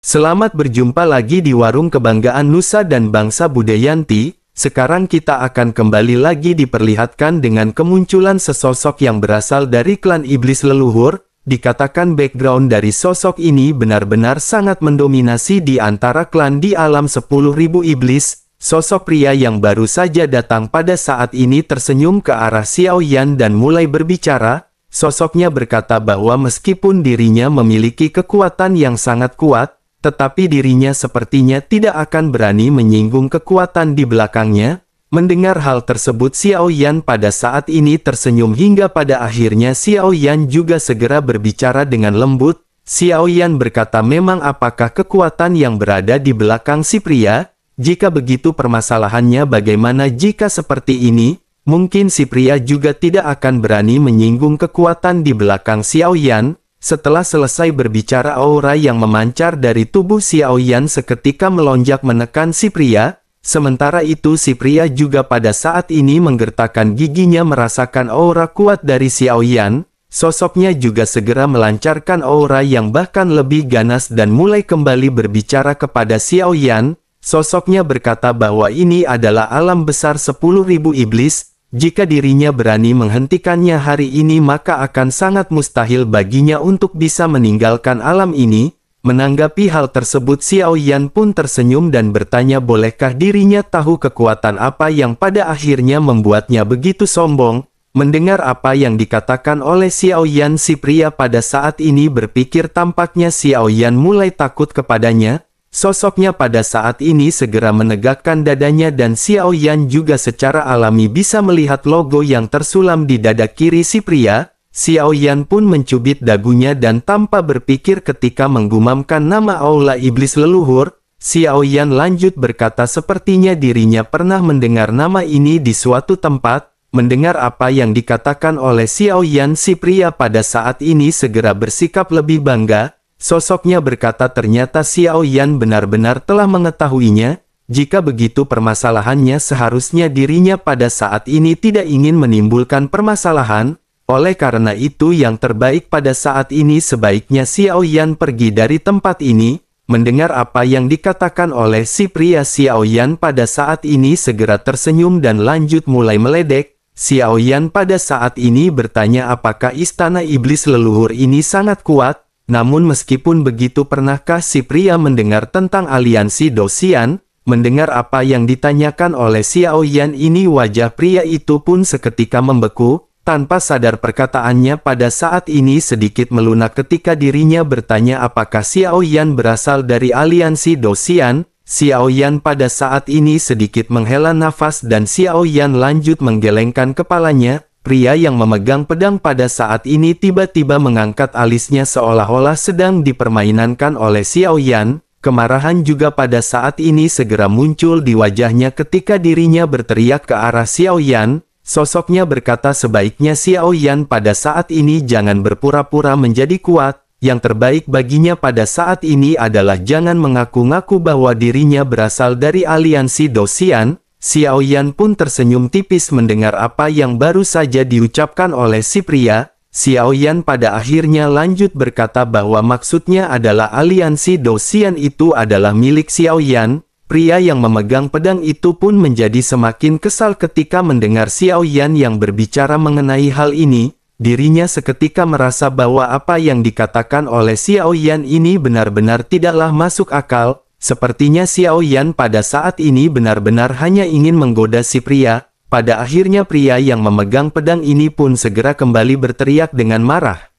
Selamat berjumpa lagi di Warung Kebanggaan Nusa dan Bangsa Budayanti. Sekarang kita akan kembali lagi diperlihatkan dengan kemunculan sesosok yang berasal dari klan iblis leluhur. Dikatakan background dari sosok ini benar-benar sangat mendominasi di antara klan di alam 10.000 iblis. Sosok pria yang baru saja datang pada saat ini tersenyum ke arah Xiao Yan dan mulai berbicara. Sosoknya berkata bahwa meskipun dirinya memiliki kekuatan yang sangat kuat, tetapi dirinya sepertinya tidak akan berani menyinggung kekuatan di belakangnya. Mendengar hal tersebut, Xiao Yan pada saat ini tersenyum hingga pada akhirnya Xiao Yan juga segera berbicara dengan lembut. Xiao Yan berkata, memang apakah kekuatan yang berada di belakang si pria? Jika begitu permasalahannya bagaimana jika seperti ini? Mungkin si pria juga tidak akan berani menyinggung kekuatan di belakang Xiao Yan. Setelah selesai berbicara, aura yang memancar dari tubuh Xiao Yan seketika melonjak menekan si pria. Sementara itu si pria juga pada saat ini menggertakkan giginya merasakan aura kuat dari Xiao Yan. Sosoknya juga segera melancarkan aura yang bahkan lebih ganas dan mulai kembali berbicara kepada Xiao Yan. Sosoknya berkata bahwa ini adalah alam besar 10.000 iblis. Jika dirinya berani menghentikannya hari ini maka akan sangat mustahil baginya untuk bisa meninggalkan alam ini. Menanggapi hal tersebut, Xiao Yan pun tersenyum dan bertanya bolehkah dirinya tahu kekuatan apa yang pada akhirnya membuatnya begitu sombong. Mendengar apa yang dikatakan oleh Xiao Yan, si pria pada saat ini berpikir tampaknya Xiao Yan mulai takut kepadanya. Sosoknya pada saat ini segera menegakkan dadanya dan Xiao Yan juga secara alami bisa melihat logo yang tersulam di dada kiri si pria. Xiao Yan pun mencubit dagunya dan tanpa berpikir ketika menggumamkan nama aula iblis leluhur. Xiao Yan lanjut berkata sepertinya dirinya pernah mendengar nama ini di suatu tempat. Mendengar apa yang dikatakan oleh Xiao Yan, si pria pada saat ini segera bersikap lebih bangga. Sosoknya berkata ternyata Xiao Yan benar-benar telah mengetahuinya. Jika begitu permasalahannya seharusnya dirinya pada saat ini tidak ingin menimbulkan permasalahan. Oleh karena itu yang terbaik pada saat ini sebaiknya Xiao Yan pergi dari tempat ini. Mendengar apa yang dikatakan oleh si pria, Xiao Yan pada saat ini segera tersenyum dan lanjut mulai meledek. Xiao Yan pada saat ini bertanya apakah istana iblis leluhur ini sangat kuat. Namun meskipun begitu pernahkah si pria mendengar tentang aliansi Dosian? Mendengar apa yang ditanyakan oleh Xiao Yan ini wajah pria itu pun seketika membeku. Tanpa sadar perkataannya pada saat ini sedikit melunak ketika dirinya bertanya apakah Xiao Yan berasal dari aliansi Dosian. Xiao Yan pada saat ini sedikit menghela nafas dan Xiao Yan lanjut menggelengkan kepalanya. Pria yang memegang pedang pada saat ini tiba-tiba mengangkat alisnya seolah-olah sedang dipermainkan oleh Xiao Yan. Kemarahan juga pada saat ini segera muncul di wajahnya ketika dirinya berteriak ke arah Xiao Yan. Sosoknya berkata sebaiknya Xiao Yan pada saat ini jangan berpura-pura menjadi kuat. Yang terbaik baginya pada saat ini adalah jangan mengaku-ngaku bahwa dirinya berasal dari aliansi Dosian. Xiao Yan pun tersenyum tipis mendengar apa yang baru saja diucapkan oleh si pria. Xiao Yan pada akhirnya lanjut berkata bahwa maksudnya adalah aliansi Dosian itu adalah milik Xiao Yan. Pria yang memegang pedang itu pun menjadi semakin kesal ketika mendengar Xiao Yan yang berbicara mengenai hal ini. Dirinya seketika merasa bahwa apa yang dikatakan oleh Xiao Yan ini benar-benar tidaklah masuk akal. Sepertinya Xiao Yan pada saat ini benar-benar hanya ingin menggoda si pria. Pada akhirnya pria yang memegang pedang ini pun segera kembali berteriak dengan marah.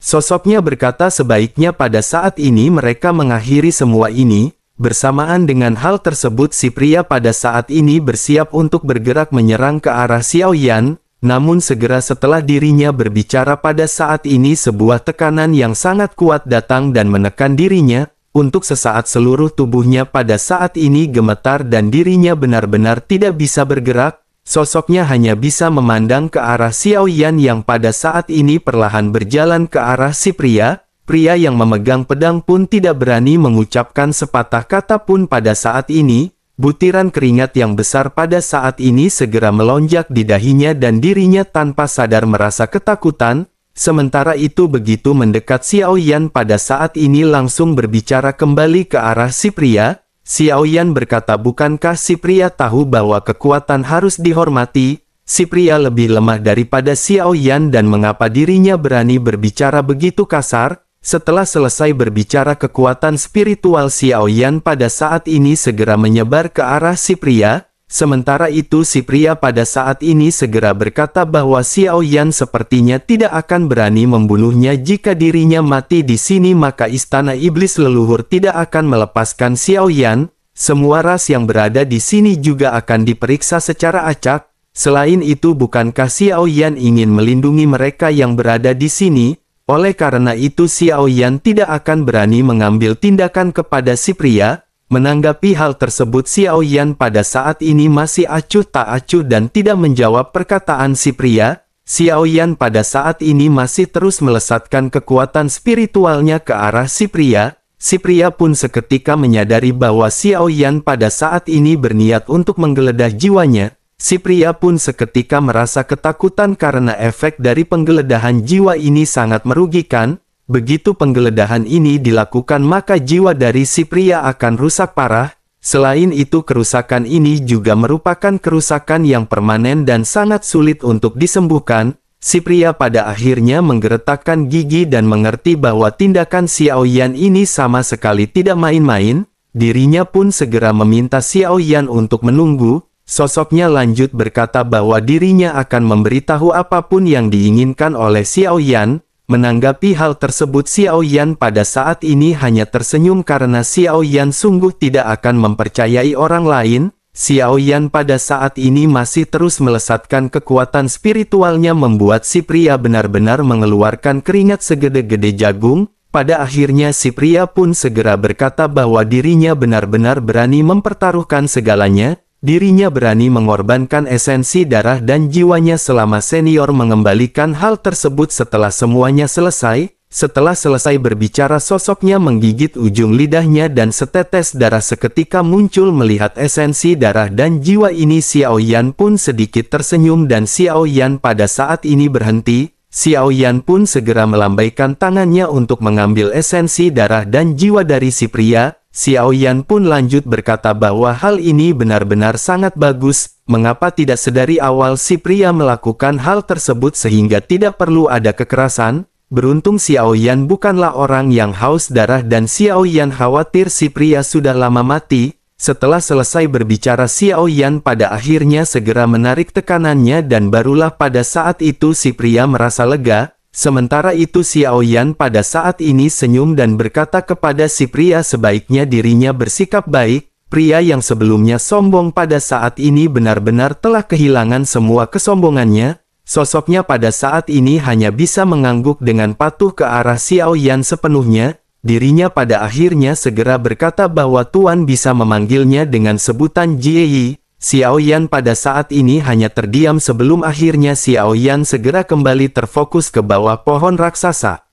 Sosoknya berkata sebaiknya pada saat ini mereka mengakhiri semua ini. Bersamaan dengan hal tersebut si pria pada saat ini bersiap untuk bergerak menyerang ke arah Xiao Yan. Namun segera setelah dirinya berbicara pada saat ini sebuah tekanan yang sangat kuat datang dan menekan dirinya. Untuk sesaat seluruh tubuhnya pada saat ini gemetar dan dirinya benar-benar tidak bisa bergerak. Sosoknya hanya bisa memandang ke arah Xiao Yan yang pada saat ini perlahan berjalan ke arah si pria. Pria yang memegang pedang pun tidak berani mengucapkan sepatah kata pun pada saat ini. Butiran keringat yang besar pada saat ini segera melonjak di dahinya dan dirinya tanpa sadar merasa ketakutan. Sementara itu begitu mendekat Xiao Yan pada saat ini langsung berbicara kembali ke arah si pria. Xiao Yan berkata, bukankah si pria tahu bahwa kekuatan harus dihormati? Si pria lebih lemah daripada Xiao Yan dan mengapa dirinya berani berbicara begitu kasar? Setelah selesai berbicara, kekuatan spiritual Xiao Yan pada saat ini segera menyebar ke arah si pria. Sementara itu si pria pada saat ini segera berkata bahwa Xiao Yan sepertinya tidak akan berani membunuhnya jika dirinya mati di sini, maka istana iblis leluhur tidak akan melepaskan Xiao Yan. Semua ras yang berada di sini juga akan diperiksa secara acak. Selain itu, bukankah Xiao Yan ingin melindungi mereka yang berada di sini? Oleh karena itu Xiao Yan tidak akan berani mengambil tindakan kepada si pria. Menanggapi hal tersebut, Xiao Yan pada saat ini masih acuh tak acuh dan tidak menjawab perkataan si pria. Xiao Yan pada saat ini masih terus melesatkan kekuatan spiritualnya ke arah si pria. Si pria pun seketika menyadari bahwa Xiao Yan pada saat ini berniat untuk menggeledah jiwanya. Si pria pun seketika merasa ketakutan karena efek dari penggeledahan jiwa ini sangat merugikan. Begitu penggeledahan ini dilakukan, maka jiwa dari si pria akan rusak parah. Selain itu, kerusakan ini juga merupakan kerusakan yang permanen dan sangat sulit untuk disembuhkan. Si pria pada akhirnya menggeretakkan gigi dan mengerti bahwa tindakan Xiao Yan ini sama sekali tidak main-main. Dirinya pun segera meminta Xiao Yan untuk menunggu. Sosoknya lanjut berkata bahwa dirinya akan memberitahu apapun yang diinginkan oleh Xiao Yan. Menanggapi hal tersebut, Xiao Yan pada saat ini hanya tersenyum karena Xiao Yan sungguh tidak akan mempercayai orang lain. Xiao Yan pada saat ini masih terus melesatkan kekuatan spiritualnya membuat si pria benar-benar mengeluarkan keringat segede-gede jagung. Pada akhirnya si pria pun segera berkata bahwa dirinya benar-benar berani mempertaruhkan segalanya. Dirinya berani mengorbankan esensi darah dan jiwanya selama senior mengembalikan hal tersebut. Setelah semuanya selesai, setelah selesai berbicara, sosoknya menggigit ujung lidahnya dan setetes darah seketika muncul melihat esensi darah dan jiwa ini. Xiao Yan pun sedikit tersenyum dan Xiao Yan pada saat ini berhenti. Xiao Yan pun segera melambaikan tangannya untuk mengambil esensi darah dan jiwa dari si pria. Xiao Yan pun lanjut berkata bahwa hal ini benar-benar sangat bagus. Mengapa tidak sedari awal si pria melakukan hal tersebut sehingga tidak perlu ada kekerasan? Beruntung Xiao Yan bukanlah orang yang haus darah dan Xiao Yan khawatir si pria sudah lama mati. Setelah selesai berbicara, Xiao Yan pada akhirnya segera menarik tekanannya dan barulah pada saat itu si pria merasa lega. Sementara itu Xiao Yan pada saat ini senyum dan berkata kepada si pria sebaiknya dirinya bersikap baik. Pria yang sebelumnya sombong pada saat ini benar-benar telah kehilangan semua kesombongannya. Sosoknya pada saat ini hanya bisa mengangguk dengan patuh ke arah Xiao Yan sepenuhnya. Dirinya pada akhirnya segera berkata bahwa Tuan bisa memanggilnya dengan sebutan Jieyi. Xiao Yan pada saat ini hanya terdiam sebelum akhirnya Xiao Yan segera kembali terfokus ke bawah pohon raksasa.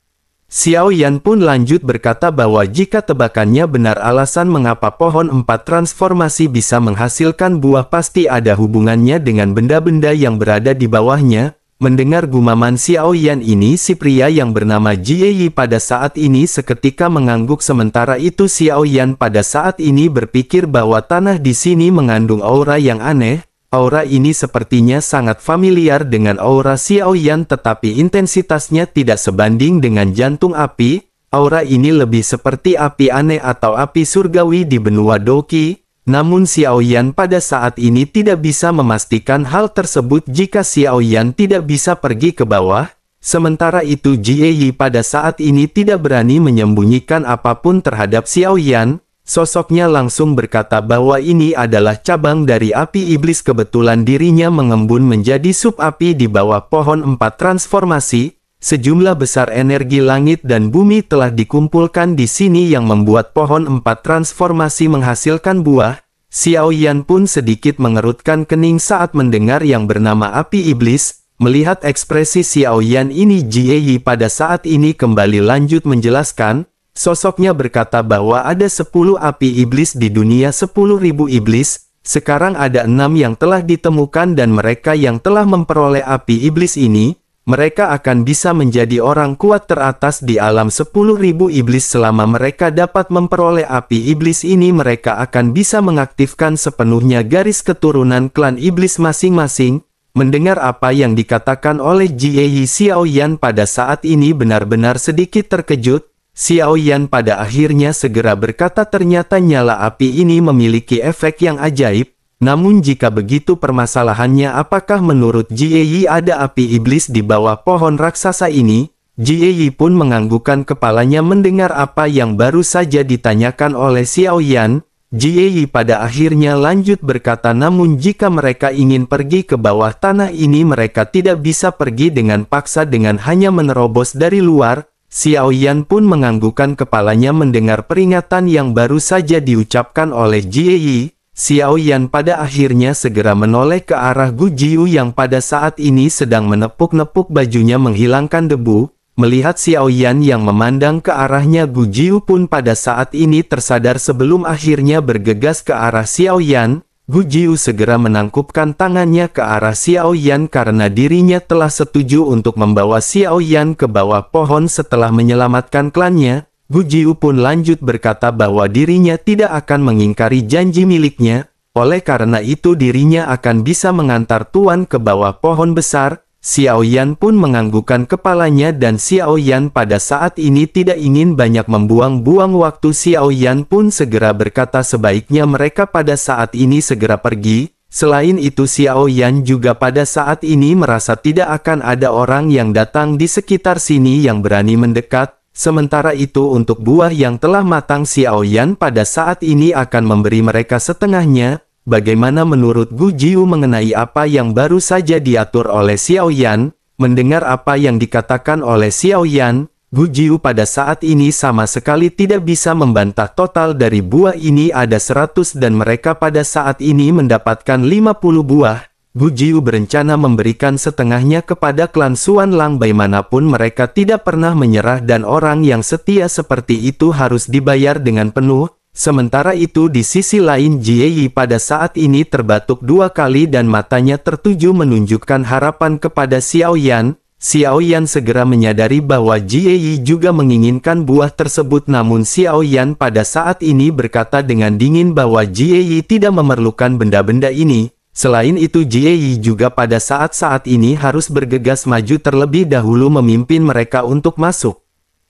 Xiao Yan pun lanjut berkata bahwa jika tebakannya benar, alasan mengapa pohon 4 transformasi bisa menghasilkan buah pasti ada hubungannya dengan benda-benda yang berada di bawahnya. Mendengar gumaman Xiao Yan ini, si pria yang bernama Jieyi pada saat ini seketika mengangguk. Sementara itu Xiao Yan pada saat ini berpikir bahwa tanah di sini mengandung aura yang aneh. Aura ini sepertinya sangat familiar dengan aura Xiao Yan, tetapi intensitasnya tidak sebanding dengan jantung api. Aura ini lebih seperti api aneh atau api surgawi di benua Doki. Namun Xiao Yan pada saat ini tidak bisa memastikan hal tersebut jika Xiao Yan tidak bisa pergi ke bawah. Sementara itu Jieyi pada saat ini tidak berani menyembunyikan apapun terhadap Xiao Yan. Sosoknya langsung berkata bahwa ini adalah cabang dari api iblis. Kebetulan dirinya mengembun menjadi sub api di bawah pohon 4 transformasi. Sejumlah besar energi langit dan bumi telah dikumpulkan di sini yang membuat pohon 4 transformasi menghasilkan buah. Xiao Yan pun sedikit mengerutkan kening saat mendengar yang bernama api iblis. Melihat ekspresi Xiao Yan ini, Jieyi pada saat ini kembali lanjut menjelaskan. Sosoknya berkata bahwa ada 10 api iblis di dunia, 10.000 iblis. Sekarang ada 6 yang telah ditemukan dan mereka yang telah memperoleh api iblis ini mereka akan bisa menjadi orang kuat teratas di alam 10.000 iblis. Selama mereka dapat memperoleh api iblis ini, mereka akan bisa mengaktifkan sepenuhnya garis keturunan klan iblis masing-masing. Mendengar apa yang dikatakan oleh Jie Xiaoyan pada saat ini benar-benar sedikit terkejut. Xiaoyan pada akhirnya segera berkata, ternyata nyala api ini memiliki efek yang ajaib. Namun jika begitu permasalahannya, apakah menurut Jie ada api iblis di bawah pohon raksasa ini? Jie pun menganggukkan kepalanya mendengar apa yang baru saja ditanyakan oleh Xiaoyan. Jie pada akhirnya lanjut berkata, namun jika mereka ingin pergi ke bawah tanah ini, mereka tidak bisa pergi dengan paksa dengan hanya menerobos dari luar. Xiaoyan pun menganggukkan kepalanya mendengar peringatan yang baru saja diucapkan oleh Jie. Xiaoyan pada akhirnya segera menoleh ke arah Gu Jiu yang pada saat ini sedang menepuk-nepuk bajunya menghilangkan debu. Melihat Xiaoyan yang memandang ke arahnya, Gu Jiu pun pada saat ini tersadar sebelum akhirnya bergegas ke arah Xiaoyan. Gu Jiu segera menangkupkan tangannya ke arah Xiaoyan karena dirinya telah setuju untuk membawa Xiaoyan ke bawah pohon setelah menyelamatkan klannya. Gu Jiu pun lanjut berkata bahwa dirinya tidak akan mengingkari janji miliknya. Oleh karena itu dirinya akan bisa mengantar Tuan ke bawah pohon besar. Xiaoyan pun menganggukkan kepalanya dan Xiaoyan pada saat ini tidak ingin banyak membuang-buang waktu. Xiaoyan pun segera berkata sebaiknya mereka pada saat ini segera pergi. Selain itu Xiaoyan juga pada saat ini merasa tidak akan ada orang yang datang di sekitar sini yang berani mendekat. Sementara itu untuk buah yang telah matang, Xiaoyan pada saat ini akan memberi mereka setengahnya. Bagaimana menurut Gu Jiu mengenai apa yang baru saja diatur oleh Xiaoyan? Mendengar apa yang dikatakan oleh Xiaoyan, Gu Jiu pada saat ini sama sekali tidak bisa membantah. Total dari buah ini ada 100 dan mereka pada saat ini mendapatkan 50 buah. Gu Jiu berencana memberikan setengahnya kepada klan Xuan Lang. Bagaimanapun mereka tidak pernah menyerah dan orang yang setia seperti itu harus dibayar dengan penuh. Sementara itu di sisi lain Jie pada saat ini terbatuk 2 kali dan matanya tertuju menunjukkan harapan kepada Xiaoyan. Xiaoyan segera menyadari bahwa Jie juga menginginkan buah tersebut, namun Xiaoyan pada saat ini berkata dengan dingin bahwa Jie tidak memerlukan benda-benda ini. Selain itu Jie juga pada saat-saat ini harus bergegas maju terlebih dahulu memimpin mereka untuk masuk.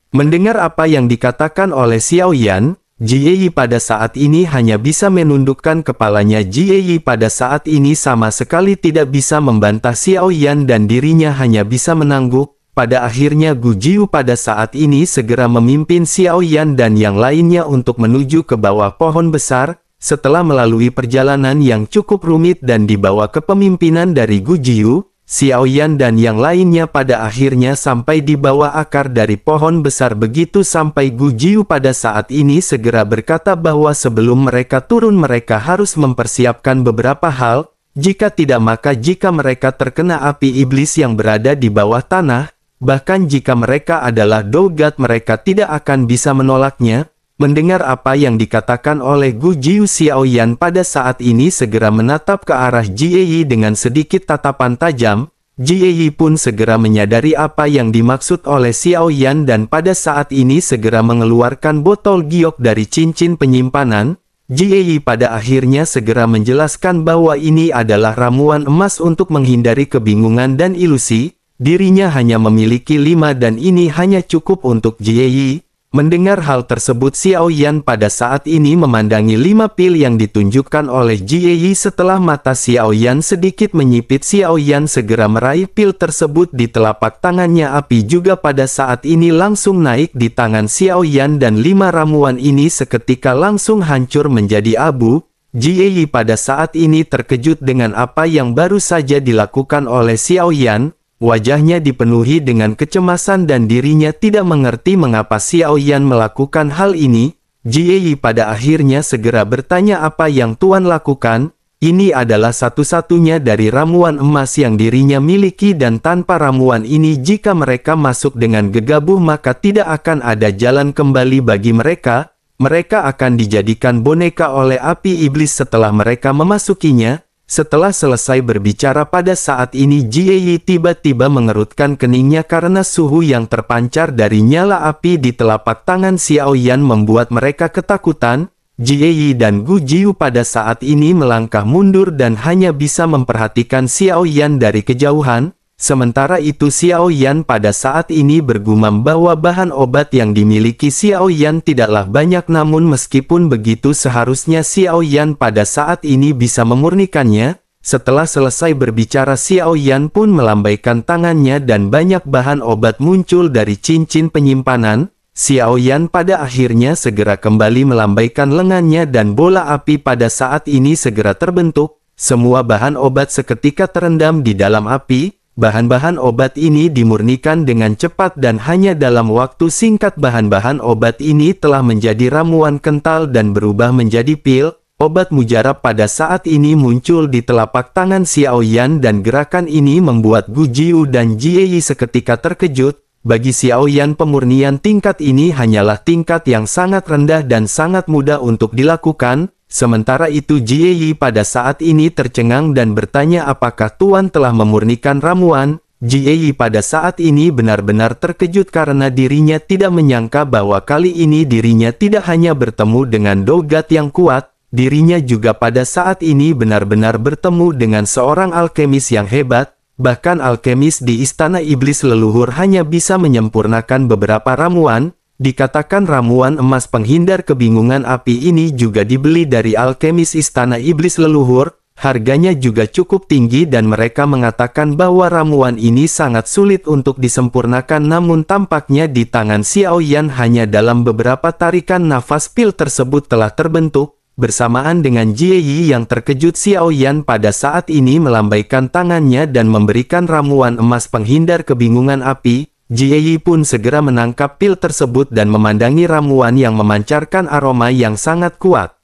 Mendengar apa yang dikatakan oleh Xiaoyan, Jie pada saat ini hanya bisa menundukkan kepalanya. Jie pada saat ini sama sekali tidak bisa membantah Xiaoyan dan dirinya hanya bisa menangguk. Pada akhirnya Gu Jiu pada saat ini segera memimpin Xiaoyan dan yang lainnya untuk menuju ke bawah pohon besar. Setelah melalui perjalanan yang cukup rumit dan dibawa kepemimpinan dari Gu Jiu, Xiaoyan dan yang lainnya pada akhirnya sampai di bawah akar dari pohon besar. Begitu sampai Gu Jiu pada saat ini segera berkata bahwa sebelum mereka turun mereka harus mempersiapkan beberapa hal. Jika tidak maka jika mereka terkena api iblis yang berada di bawah tanah, bahkan jika mereka adalah Dogat mereka tidak akan bisa menolaknya. Mendengar apa yang dikatakan oleh Gu Jiu, Xiaoyan pada saat ini segera menatap ke arah Jie dengan sedikit tatapan tajam. Jie pun segera menyadari apa yang dimaksud oleh Xiaoyan dan pada saat ini segera mengeluarkan botol giok dari cincin penyimpanan. Jie pada akhirnya segera menjelaskan bahwa ini adalah ramuan emas untuk menghindari kebingungan dan ilusi. Dirinya hanya memiliki 5 dan ini hanya cukup untuk Jie. Mendengar hal tersebut Xiaoyan pada saat ini memandangi 5 pil yang ditunjukkan oleh Jie. Setelah mata Xiaoyan sedikit menyipit, Xiaoyan segera meraih pil tersebut di telapak tangannya. Api juga pada saat ini langsung naik di tangan Xiaoyan dan 5 ramuan ini seketika langsung hancur menjadi abu. Jie pada saat ini terkejut dengan apa yang baru saja dilakukan oleh Xiaoyan. Wajahnya dipenuhi dengan kecemasan dan dirinya tidak mengerti mengapa Xiaoyan melakukan hal ini. Jie pada akhirnya segera bertanya apa yang Tuan lakukan. Ini adalah satu-satunya dari ramuan emas yang dirinya miliki dan tanpa ramuan ini jika mereka masuk dengan gegabah maka tidak akan ada jalan kembali bagi mereka. Mereka akan dijadikan boneka oleh api iblis setelah mereka memasukinya. Setelah selesai berbicara pada saat ini, Jie Yi tiba-tiba mengerutkan keningnya karena suhu yang terpancar dari nyala api di telapak tangan Xiao Yan membuat mereka ketakutan. Jie Yi dan Gu Jiu pada saat ini melangkah mundur dan hanya bisa memperhatikan Xiao Yan dari kejauhan. Sementara itu Xiao Yan pada saat ini bergumam bahwa bahan obat yang dimiliki Xiao Yan tidaklah banyak, namun meskipun begitu seharusnya Xiao Yan pada saat ini bisa memurnikannya. Setelah selesai berbicara, Xiao Yan pun melambaikan tangannya dan banyak bahan obat muncul dari cincin penyimpanan. Xiao Yan pada akhirnya segera kembali melambaikan lengannya dan bola api pada saat ini segera terbentuk. Semua bahan obat seketika terendam di dalam api. Bahan-bahan obat ini dimurnikan dengan cepat dan hanya dalam waktu singkat bahan-bahan obat ini telah menjadi ramuan kental dan berubah menjadi pil. Obat mujarab pada saat ini muncul di telapak tangan Xiao Yan dan gerakan ini membuat Gu Jiu dan Jie Yi seketika terkejut. Bagi Xiao Yan, pemurnian tingkat ini hanyalah tingkat yang sangat rendah dan sangat mudah untuk dilakukan. Sementara itu Jie Yi pada saat ini tercengang dan bertanya, apakah Tuan telah memurnikan ramuan? Jie Yi pada saat ini benar-benar terkejut karena dirinya tidak menyangka bahwa kali ini dirinya tidak hanya bertemu dengan Dogat yang kuat, dirinya juga pada saat ini benar-benar bertemu dengan seorang alkemis yang hebat. Bahkan alkemis di Istana Iblis Leluhur hanya bisa menyempurnakan beberapa ramuan. Dikatakan ramuan emas penghindar kebingungan api ini juga dibeli dari alkemis Istana Iblis Leluhur. Harganya juga cukup tinggi dan mereka mengatakan bahwa ramuan ini sangat sulit untuk disempurnakan, namun tampaknya di tangan Xiao Yan hanya dalam beberapa tarikan nafas pil tersebut telah terbentuk. Bersamaan dengan Jie Yi yang terkejut, Xiao Yan pada saat ini melambaikan tangannya dan memberikan ramuan emas penghindar kebingungan api. Jie Yi pun segera menangkap pil tersebut dan memandangi ramuan yang memancarkan aroma yang sangat kuat.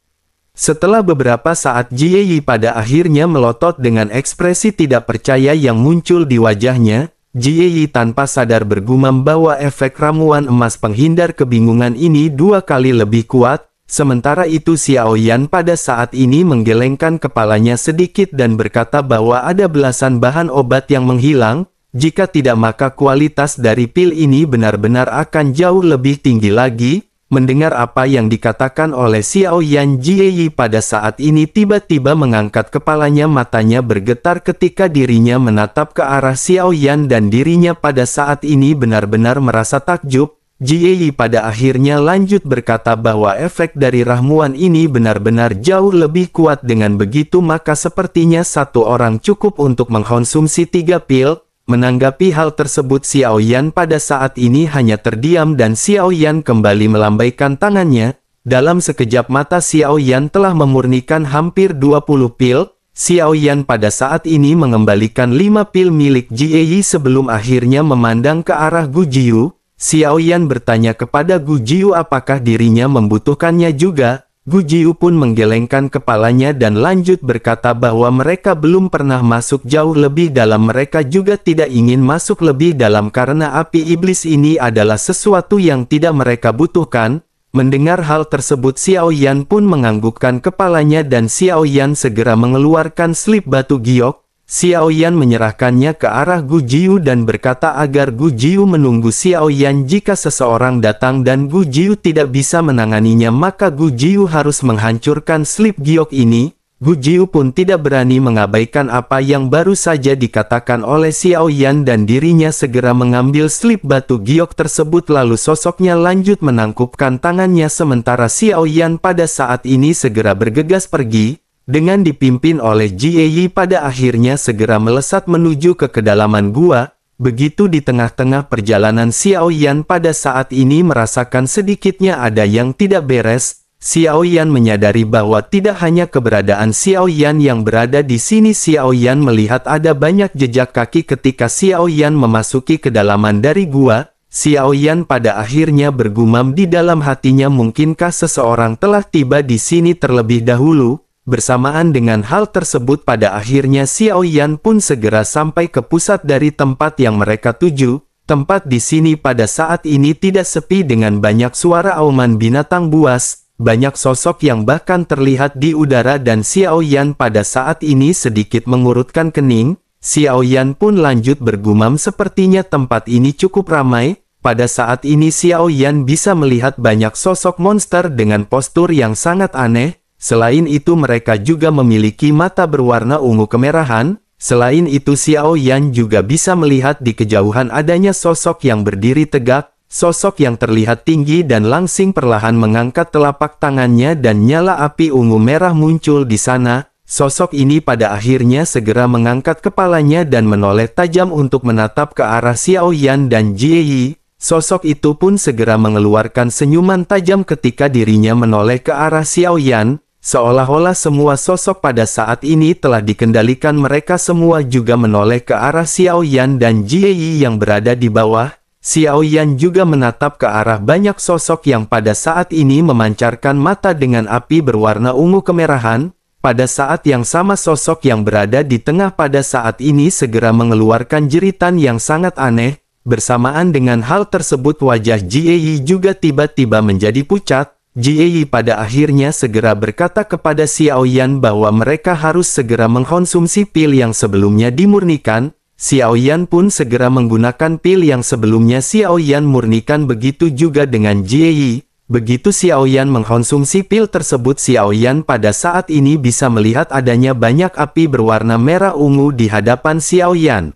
Setelah beberapa saat, Jie Yi pada akhirnya melotot dengan ekspresi tidak percaya yang muncul di wajahnya. Jie Yi tanpa sadar bergumam bahwa efek ramuan emas penghindar kebingungan ini 2 kali lebih kuat. Sementara itu Xiao Yan pada saat ini menggelengkan kepalanya sedikit dan berkata bahwa ada belasan bahan obat yang menghilang. Jika tidak, maka kualitas dari pil ini benar-benar akan jauh lebih tinggi lagi. Mendengar apa yang dikatakan oleh Xiao Yan, Jie Yi pada saat ini tiba-tiba mengangkat kepalanya, matanya bergetar ketika dirinya menatap ke arah Xiao Yan dan dirinya pada saat ini benar-benar merasa takjub. Jie Yi pada akhirnya lanjut berkata bahwa efek dari ramuan ini benar-benar jauh lebih kuat. Dengan begitu maka sepertinya satu orang cukup untuk mengkonsumsi 3 pil. Menanggapi hal tersebut, Xiao Yan pada saat ini hanya terdiam dan Xiao Yan kembali melambaikan tangannya. Dalam sekejap mata Xiao Yan telah memurnikan hampir 20 pil. Xiao Yan pada saat ini mengembalikan 5 pil milik Jie Yi sebelum akhirnya memandang ke arah Gu Jiu. Xiao Yan bertanya kepada Gu Jiu apakah dirinya membutuhkannya juga. Gu Jiu pun menggelengkan kepalanya dan lanjut berkata bahwa mereka belum pernah masuk jauh lebih dalam, mereka juga tidak ingin masuk lebih dalam karena api iblis ini adalah sesuatu yang tidak mereka butuhkan. Mendengar hal tersebut Xiao Yan pun menganggukkan kepalanya dan Xiao Yan segera mengeluarkan slip batu giok. Xiao Yan menyerahkannya ke arah Gu Jiu dan berkata agar Gu Jiu menunggu Xiao Yan. Jika seseorang datang dan Gu Jiu tidak bisa menanganinya, maka Gu Jiu harus menghancurkan slip giok ini. Gu Jiu pun tidak berani mengabaikan apa yang baru saja dikatakan oleh Xiao Yan dan dirinya segera mengambil slip batu giok tersebut, lalu sosoknya lanjut menangkupkan tangannya sementara Xiao Yan pada saat ini segera bergegas pergi. Dengan dipimpin oleh Jie Yi pada akhirnya segera melesat menuju ke kedalaman gua. Begitu di tengah-tengah perjalanan Xiao Yan pada saat ini merasakan sedikitnya ada yang tidak beres. Xiao Yan menyadari bahwa tidak hanya keberadaan Xiao Yan yang berada di sini. Xiao Yan melihat ada banyak jejak kaki ketika Xiao Yan memasuki kedalaman dari gua. Xiao Yan pada akhirnya bergumam di dalam hatinya, mungkinkah seseorang telah tiba di sini terlebih dahulu? Bersamaan dengan hal tersebut pada akhirnya Xiao Yan pun segera sampai ke pusat dari tempat yang mereka tuju. Tempat di sini pada saat ini tidak sepi dengan banyak suara auman binatang buas. banyak sosok yang bahkan terlihat di udara dan Xiao Yan pada saat ini sedikit mengurutkan kening. Xiao Yan pun lanjut bergumam sepertinya tempat ini cukup ramai. Pada saat ini Xiao Yan bisa melihat banyak sosok monster dengan postur yang sangat aneh. Selain itu mereka juga memiliki mata berwarna ungu kemerahan. Selain itu Xiao Yan juga bisa melihat di kejauhan adanya sosok yang berdiri tegak, sosok yang terlihat tinggi dan langsing perlahan mengangkat telapak tangannya dan nyala api ungu merah muncul di sana. Sosok ini pada akhirnya segera mengangkat kepalanya dan menoleh tajam untuk menatap ke arah Xiao Yan dan Jie Yi. Sosok itu pun segera mengeluarkan senyuman tajam ketika dirinya menoleh ke arah Xiao Yan. Seolah-olah semua sosok pada saat ini telah dikendalikan, mereka semua juga menoleh ke arah Xiao Yan dan Jie Yi yang berada di bawah. Xiao Yan juga menatap ke arah banyak sosok yang pada saat ini memancarkan mata dengan api berwarna ungu kemerahan. Pada saat yang sama sosok yang berada di tengah pada saat ini segera mengeluarkan jeritan yang sangat aneh. Bersamaan dengan hal tersebut wajah Jie Yi juga tiba-tiba menjadi pucat. Jie Yi pada akhirnya segera berkata kepada Xiao Yan bahwa mereka harus segera mengkonsumsi pil yang sebelumnya dimurnikan. Xiao Yan pun segera menggunakan pil yang sebelumnya Xiao Yan murnikan, begitu juga dengan Jie Yi. Begitu Xiao Yan mengkonsumsi pil tersebut, Xiao Yan pada saat ini bisa melihat adanya banyak api berwarna merah ungu di hadapan Xiao Yan.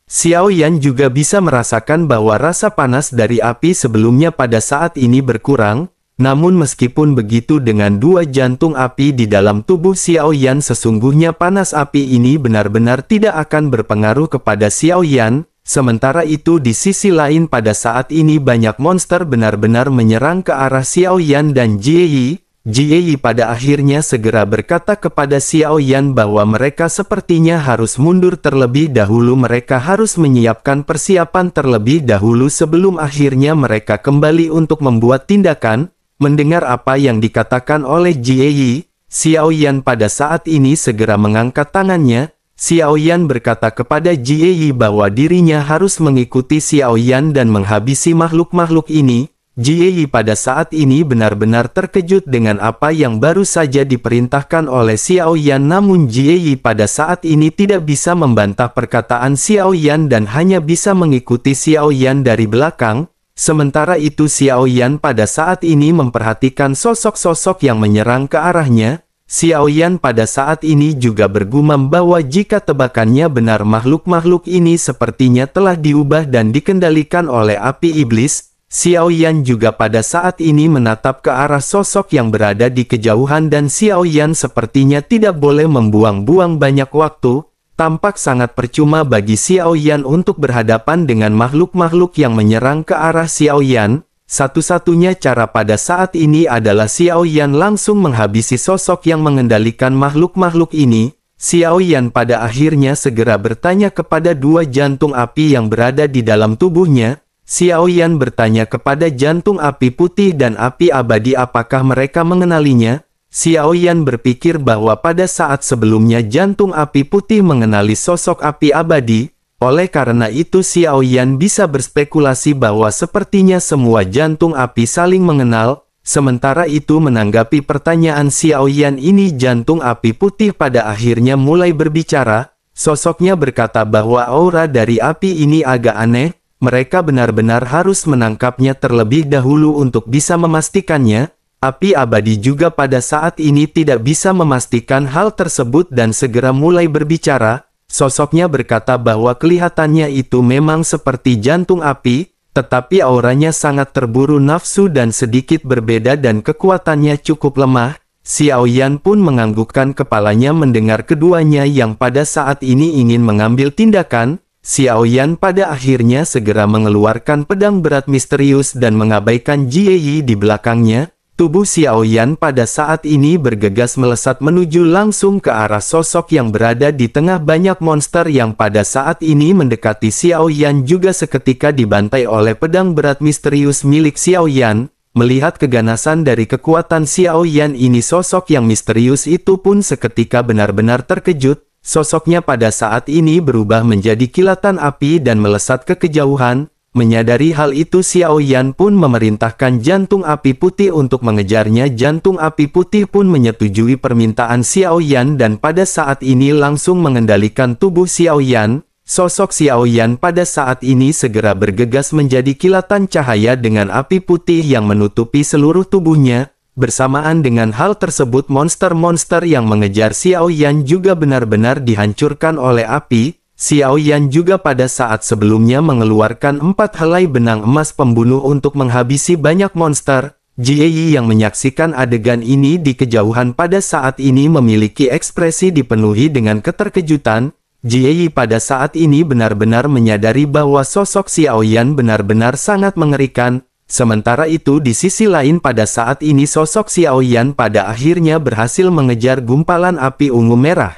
Xiao Yan juga bisa merasakan bahwa rasa panas dari api sebelumnya pada saat ini berkurang. Namun meskipun begitu dengan dua jantung api di dalam tubuh Xiao Yan, sesungguhnya panas api ini benar-benar tidak akan berpengaruh kepada Xiao Yan. Sementara itu di sisi lain pada saat ini banyak monster benar-benar menyerang ke arah Xiao Yan dan Jie Yi. Jie Yi pada akhirnya segera berkata kepada Xiao Yan bahwa mereka sepertinya harus mundur terlebih dahulu, mereka harus menyiapkan persiapan terlebih dahulu sebelum akhirnya mereka kembali untuk membuat tindakan. Mendengar apa yang dikatakan oleh Jie Yi, Xiao Yan pada saat ini segera mengangkat tangannya. Xiao Yan berkata kepada Jie Yi bahwa dirinya harus mengikuti Xiao Yan dan menghabisi makhluk-makhluk ini. Jie Yi pada saat ini benar-benar terkejut dengan apa yang baru saja diperintahkan oleh Xiao Yan, namun Jie Yi pada saat ini tidak bisa membantah perkataan Xiao Yan dan hanya bisa mengikuti Xiao Yan dari belakang. Sementara itu Xiao Yan pada saat ini memperhatikan sosok-sosok yang menyerang ke arahnya. Xiao Yan pada saat ini juga bergumam bahwa jika tebakannya benar, makhluk-makhluk ini sepertinya telah diubah dan dikendalikan oleh api iblis. Xiao Yan juga pada saat ini menatap ke arah sosok yang berada di kejauhan dan Xiao Yan sepertinya tidak boleh membuang-buang banyak waktu. Tampak sangat percuma bagi Xiao Yan untuk berhadapan dengan makhluk-makhluk yang menyerang ke arah Xiao Yan. Satu-satunya cara pada saat ini adalah Xiao Yan langsung menghabisi sosok yang mengendalikan makhluk-makhluk ini. Xiao Yan pada akhirnya segera bertanya kepada dua jantung api yang berada di dalam tubuhnya. Xiao Yan bertanya kepada jantung api putih dan api abadi apakah mereka mengenalinya. Xiao Yan berpikir bahwa pada saat sebelumnya jantung api putih mengenali sosok api abadi. Oleh karena itu Xiao Yan bisa berspekulasi bahwa sepertinya semua jantung api saling mengenal. Sementara itu menanggapi pertanyaan Xiao Yan ini, jantung api putih pada akhirnya mulai berbicara. Sosoknya berkata bahwa aura dari api ini agak aneh. Mereka benar-benar harus menangkapnya terlebih dahulu untuk bisa memastikannya. Api abadi juga pada saat ini tidak bisa memastikan hal tersebut dan segera mulai berbicara. Sosoknya berkata bahwa kelihatannya itu memang seperti jantung api, tetapi auranya sangat terburu nafsu dan sedikit berbeda dan kekuatannya cukup lemah. Xiao Yan pun menganggukkan kepalanya mendengar keduanya yang pada saat ini ingin mengambil tindakan. Xiao Yan pada akhirnya segera mengeluarkan pedang berat misterius dan mengabaikan Jie Yi di belakangnya. Tubuh Xiao Yan pada saat ini bergegas melesat menuju langsung ke arah sosok yang berada di tengah banyak monster yang pada saat ini mendekati Xiao Yan, juga seketika dibantai oleh pedang berat misterius milik Xiao Yan. Melihat keganasan dari kekuatan Xiao Yan ini, sosok yang misterius itu pun seketika benar-benar terkejut. Sosoknya pada saat ini berubah menjadi kilatan api dan melesat ke kejauhan. Menyadari hal itu, Xiao Yan pun memerintahkan jantung api putih untuk mengejarnya. Jantung api putih pun menyetujui permintaan Xiao Yan dan pada saat ini langsung mengendalikan tubuh Xiao Yan. Sosok Xiao Yan pada saat ini segera bergegas menjadi kilatan cahaya dengan api putih yang menutupi seluruh tubuhnya. Bersamaan dengan hal tersebut, monster-monster yang mengejar Xiao Yan juga benar-benar dihancurkan oleh api. Xiao Yan juga pada saat sebelumnya mengeluarkan 4 helai benang emas pembunuh untuk menghabisi banyak monster. Jie Yi yang menyaksikan adegan ini di kejauhan pada saat ini memiliki ekspresi dipenuhi dengan keterkejutan. Jie Yi pada saat ini benar-benar menyadari bahwa sosok Xiao Yan benar-benar sangat mengerikan. Sementara itu di sisi lain pada saat ini sosok Xiao Yan pada akhirnya berhasil mengejar gumpalan api ungu merah.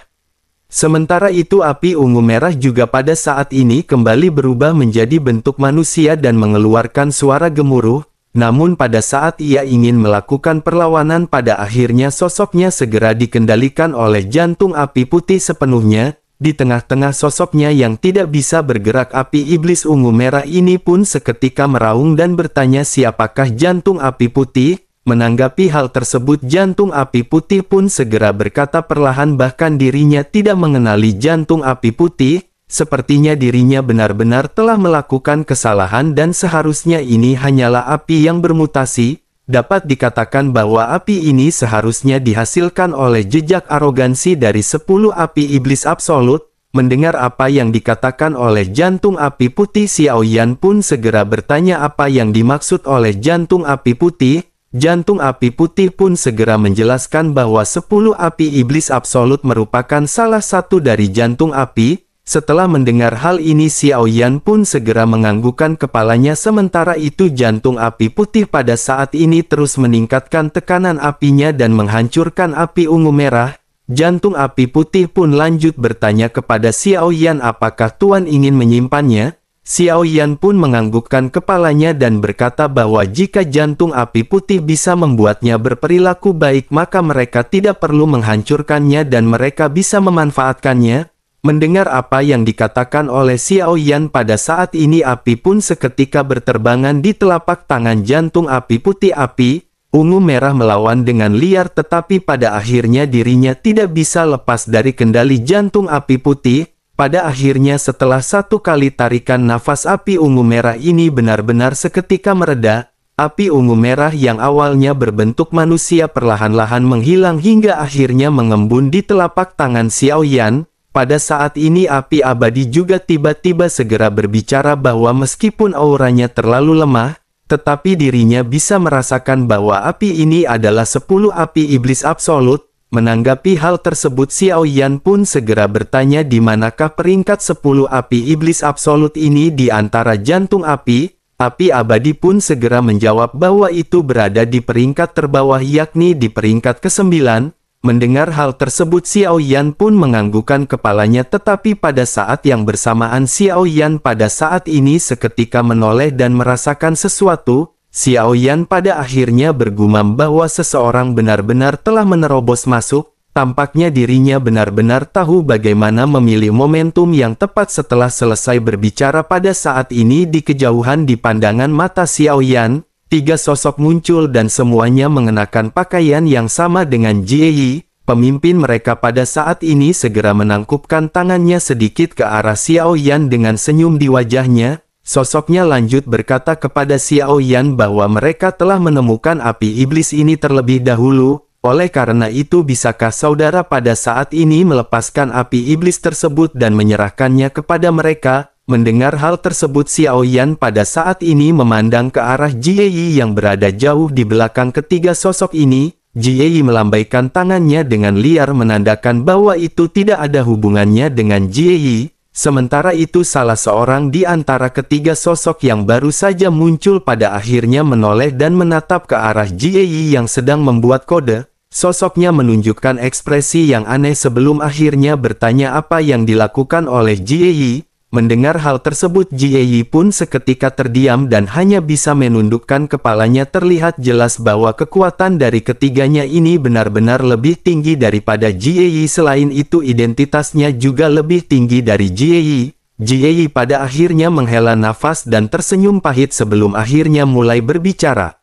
Sementara itu api ungu merah juga pada saat ini kembali berubah menjadi bentuk manusia dan mengeluarkan suara gemuruh. Namun pada saat ia ingin melakukan perlawanan pada akhirnya sosoknya segera dikendalikan oleh jantung api putih sepenuhnya. Di tengah-tengah sosoknya yang tidak bisa bergerak, api iblis ungu merah ini pun seketika meraung dan bertanya siapakah jantung api putih. Menanggapi hal tersebut jantung api putih pun segera berkata perlahan bahkan dirinya tidak mengenali jantung api putih. Sepertinya dirinya benar-benar telah melakukan kesalahan dan seharusnya ini hanyalah api yang bermutasi. Dapat dikatakan bahwa api ini seharusnya dihasilkan oleh jejak arogansi dari 10 api iblis absolut. Mendengar apa yang dikatakan oleh jantung api putih, Xiao Yan pun segera bertanya apa yang dimaksud oleh jantung api putih. Jantung api putih pun segera menjelaskan bahwa 10 api iblis absolut merupakan salah satu dari jantung api. Setelah mendengar hal ini Xiao Yan pun segera menganggukkan kepalanya. Sementara itu jantung api putih pada saat ini terus meningkatkan tekanan apinya dan menghancurkan api ungu merah. Jantung api putih pun lanjut bertanya kepada Xiao Yan apakah Tuan ingin menyimpannya. Xiao Yan pun menganggukkan kepalanya dan berkata bahwa jika jantung api putih bisa membuatnya berperilaku baik maka mereka tidak perlu menghancurkannya dan mereka bisa memanfaatkannya. Mendengar apa yang dikatakan oleh Xiao Yan pada saat ini api pun seketika berterbangan di telapak tangan jantung api putih. Api ungu merah melawan dengan liar tetapi pada akhirnya dirinya tidak bisa lepas dari kendali jantung api putih. Pada akhirnya setelah satu kali tarikan nafas api ungu merah ini benar-benar seketika mereda. Api ungu merah yang awalnya berbentuk manusia perlahan-lahan menghilang hingga akhirnya mengembun di telapak tangan Xiao Yan. Pada saat ini api abadi juga tiba-tiba segera berbicara bahwa meskipun auranya terlalu lemah, tetapi dirinya bisa merasakan bahwa api ini adalah 10 api iblis absolut. Menanggapi hal tersebut Xiao Yan pun segera bertanya di manakah peringkat 10 api iblis absolut ini di antara jantung api. Api abadi pun segera menjawab bahwa itu berada di peringkat terbawah yakni di peringkat ke-9. Mendengar hal tersebut Xiao Yan pun menganggukkan kepalanya tetapi pada saat yang bersamaan Xiao Yan pada saat ini seketika menoleh dan merasakan sesuatu. Xiao Yan pada akhirnya bergumam bahwa seseorang benar-benar telah menerobos masuk. Tampaknya dirinya benar-benar tahu bagaimana memilih momentum yang tepat. Setelah selesai berbicara pada saat ini di kejauhan di pandangan mata Xiao Yan, 3 sosok muncul dan semuanya mengenakan pakaian yang sama dengan Jie Yi. Pemimpin mereka pada saat ini segera menangkupkan tangannya sedikit ke arah Xiao Yan dengan senyum di wajahnya. Sosoknya lanjut berkata kepada Xiao Yan bahwa mereka telah menemukan api iblis ini terlebih dahulu. Oleh karena itu bisakah saudara pada saat ini melepaskan api iblis tersebut dan menyerahkannya kepada mereka? Mendengar hal tersebut Xiao Yan pada saat ini memandang ke arah Jie Yi yang berada jauh di belakang ketiga sosok ini. Jie Yi melambaikan tangannya dengan liar menandakan bahwa itu tidak ada hubungannya dengan Jie Yi. Sementara itu salah seorang di antara ketiga sosok yang baru saja muncul pada akhirnya menoleh dan menatap ke arah Jie Yi yang sedang membuat kode. Sosoknya menunjukkan ekspresi yang aneh sebelum akhirnya bertanya apa yang dilakukan oleh Jie Yi. Mendengar hal tersebut Jie Yi pun seketika terdiam dan hanya bisa menundukkan kepalanya. Terlihat jelas bahwa kekuatan dari ketiganya ini benar-benar lebih tinggi daripada Jie Yi. Selain itu identitasnya juga lebih tinggi dari Jie Yi. Jie pada akhirnya menghela nafas dan tersenyum pahit sebelum akhirnya mulai berbicara.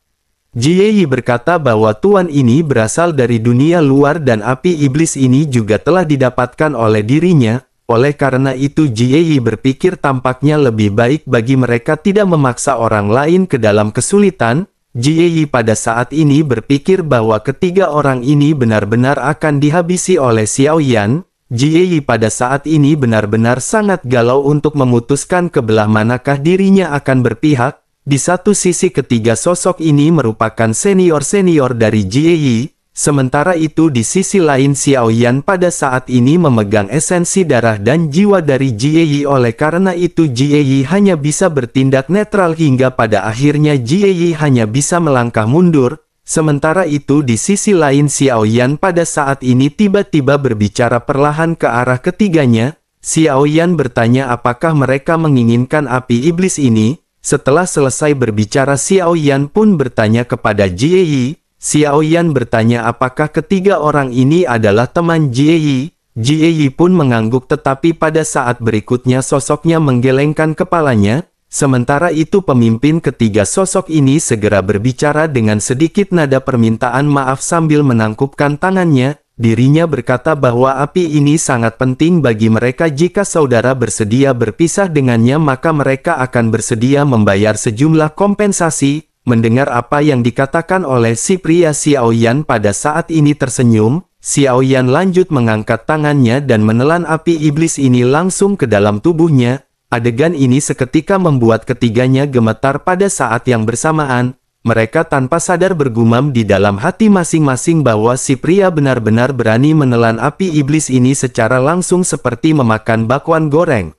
Jie berkata bahwa tuan ini berasal dari dunia luar dan api iblis ini juga telah didapatkan oleh dirinya. Oleh karena itu Jie berpikir tampaknya lebih baik bagi mereka tidak memaksa orang lain ke dalam kesulitan. Jie pada saat ini berpikir bahwa ketiga orang ini benar-benar akan dihabisi oleh Xiao Yan. Jie pada saat ini benar-benar sangat galau untuk memutuskan kebelah manakah dirinya akan berpihak. Di satu sisi ketiga sosok ini merupakan senior-senior dari Jie, sementara itu di sisi lain Xiao Yan pada saat ini memegang esensi darah dan jiwa dari Jie. Oleh karena itu Jie hanya bisa bertindak netral hingga pada akhirnya Jie hanya bisa melangkah mundur. Sementara itu di sisi lain Xiao Yan pada saat ini tiba-tiba berbicara perlahan ke arah ketiganya. Xiao Yan bertanya apakah mereka menginginkan api iblis ini. Setelah selesai berbicara Xiao Yan pun bertanya kepada Jie. Xiao Yan bertanya apakah ketiga orang ini adalah teman Jie. Jie pun mengangguk tetapi pada saat berikutnya sosoknya menggelengkan kepalanya. Sementara itu pemimpin ketiga sosok ini segera berbicara dengan sedikit nada permintaan maaf sambil menangkupkan tangannya. Dirinya berkata bahwa api ini sangat penting bagi mereka. Jika saudara bersedia berpisah dengannya maka mereka akan bersedia membayar sejumlah kompensasi. Mendengar apa yang dikatakan oleh si pria Xiao Yan pada saat ini tersenyum. Xiao Yan lanjut mengangkat tangannya dan menelan api iblis ini langsung ke dalam tubuhnya. Adegan ini seketika membuat ketiganya gemetar pada saat yang bersamaan. Mereka tanpa sadar bergumam di dalam hati masing-masing bahwa si pria benar-benar berani menelan api iblis ini secara langsung seperti memakan bakwan goreng.